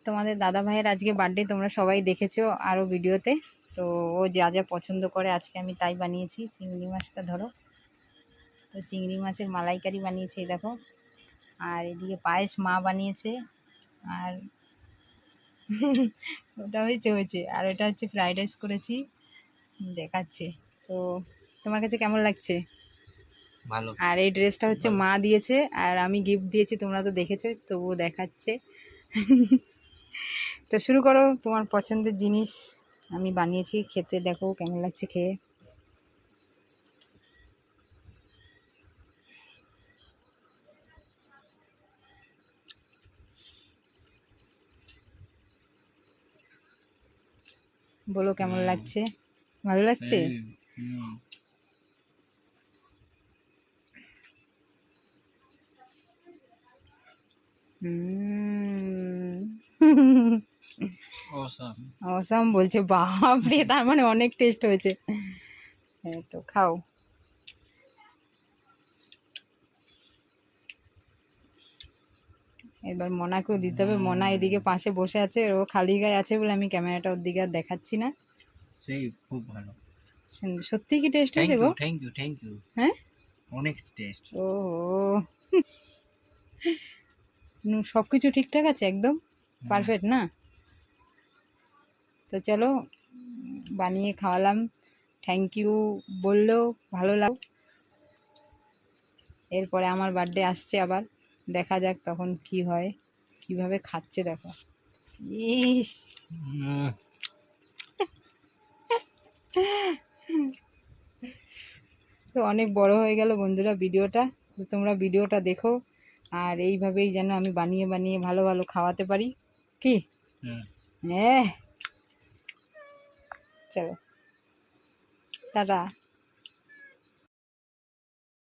তোমাদের দাদা ভাইয়ের আজকে বার্থডে, তোমরা সবাই দেখেছো আরও ভিডিওতে। তো ও যা যা পছন্দ করে আজকে আমি তাই বানিয়েছি। চিংড়ি মাছটা ধরো, তো চিংড়ি মাছের মালাইকারি বানিয়েছি এই দেখো। আর এদিকে পায়েস মা বানিয়েছে। আর ওটা হয়েছে আর এটা হচ্ছে ফ্রাইড রাইস করেছি, দেখাচ্ছে। তো তোমার কাছে কেমন লাগছে? ভালো। আর এই ড্রেসটা হচ্ছে মা দিয়েছে আর আমি গিফট দিয়েছি, তোমরা তো দেখেছো, তবুও দেখাচ্ছে। তো শুরু করো, তোমার পছন্দের জিনিস আমি বানিয়েছি, খেতে দেখো কেমন লাগছে খেয়ে। বলো কেমন লাগছে, ভালো লাগছে? অসাম বলছে, বাপরে, তার মানে অনেক টেস্ট হয়েছে। তো খাও। এবার মনাকেও দিতে হবে। মনা এদিকে পাশে বসে আছে, ও খালি গায়ে আছে বলে আমি ক্যামেরাটা ওর দিকে আর দেখাচ্ছি না। সেই খুব ভালো, সত্যি কি টেস্ট হয়েছে গো? Thank you. হ্যাঁ, অনেক টেস্ট। ও সব কিছু ঠিকঠাক আছে, একদম পারফেক্ট না? তো চলো, বানিয়ে খাওয়ালাম, থ্যাংক ইউ বললেও ভালো লাগ। এরপরে আমার বার্থডে আসছে আবার, দেখা যাক তখন কি হয়, কিভাবে খাচ্ছে দেখো। ইস, তো অনেক বড় হয়ে গেল বন্ধুরা ভিডিওটা। তো তোমরা ভিডিওটা দেখো, আর এইভাবেই যেন আমি বানিয়ে বানিয়ে ভালো ভালো খাওয়াতে পারি। কি? হ্যাঁ, চলো টাটা।